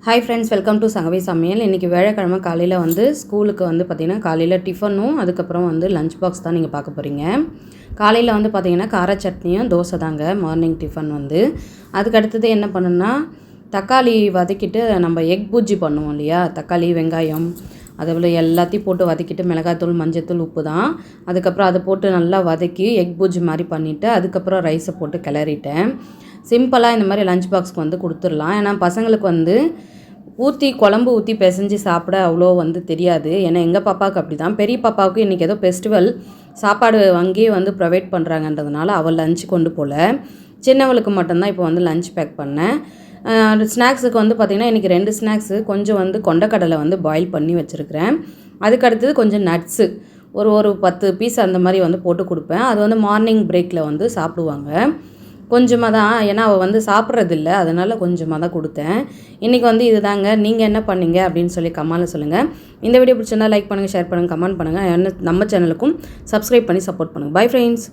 Hi friends, welcome to Sangavi சமையல். இன்றைக்கி வியாழக்கிழமை காலையில் வந்து ஸ்கூலுக்கு வந்து பார்த்திங்கன்னா காலையில் டிஃபனும் அதுக்கப்புறம் வந்து லஞ்ச் பாக்ஸ் தான் நீங்கள் பார்க்க போகிறீங்க. காலையில் வந்து பார்த்திங்கன்னா கார சட்னியும் தோசை தாங்க மார்னிங் டிஃபன் வந்து. அதுக்கு அடுத்தது என்ன பண்ணுன்னா தக்காளி வதக்கிட்டு நம்ம எக் பூஜி பண்ணுவோம் இல்லையா, தக்காளி வெங்காயம் அதுபோல் எல்லாத்தையும் போட்டு வதக்கிட்டு மிளகாய்த்தூள் மஞ்சத்தூள் உப்பு தான். அதுக்கப்புறம் அதை போட்டு நல்லா வதக்கி எக் பூஜி மாதிரி பண்ணிவிட்டு அதுக்கப்புறம் ரைஸை போட்டு கிளறிட்டேன். சிம்பிளாக இந்த மாதிரி லஞ்ச் பாக்ஸ்க்கு வந்து கொடுத்துடலாம். ஏன்னா பசங்களுக்கு வந்து குழம்பு ஊற்றி பிசைஞ்சு சாப்பிட அவ்வளோ வந்து தெரியாது. ஏன்னா எங்கள் பாப்பாவுக்கு அப்படி தான். பெரிய பாப்பாவுக்கு இன்றைக்கி ஏதோ ஃபெஸ்டிவல் சாப்பாடு அங்கேயே வந்து ப்ரொவைட் பண்ணுறாங்கன்றதுனால அவள் லஞ்ச் கொண்டு போகல. சின்னவளுக்கு மட்டும்தான் இப்போ வந்து லஞ்ச் பேக் பண்ணேன். ஸ்நாக்ஸுக்கு வந்து பார்த்திங்கன்னா இன்றைக்கி 2 ஸ்நாக்ஸு, கொஞ்சம் வந்து கொண்டக்கடலை வந்து பாயில் பண்ணி வச்சுருக்கிறேன். அதுக்கடுத்தது கொஞ்சம் நட்ஸு ஒரு 10 பீஸ் அந்த மாதிரி வந்து போட்டு கொடுப்பேன். அது வந்து மார்னிங் பிரேக்கில் வந்து சாப்பிடுவாங்க. கொஞ்சமாக தான், ஏன்னா அவள் வந்து சாப்பிட்றதில்ல, அதனால் கொஞ்சமாக தான் கொடுத்தேன். இன்றைக்கி வந்து இது தாங்க. நீங்கள் என்ன பண்ணீங்க அப்படின்னு சொல்லி கமெண்ட்டில் சொல்லுங்கள். இந்த வீடியோ பிடிச்சிருந்தா லைக் பண்ணுங்கள், ஷேர் பண்ணுங்கள், கமெண்ட் பண்ணுங்கள். நம்ம சேனலுக்கும் சப்ஸ்கிரைப் பண்ணி சப்போர்ட் பண்ணுங்கள். Bye friends.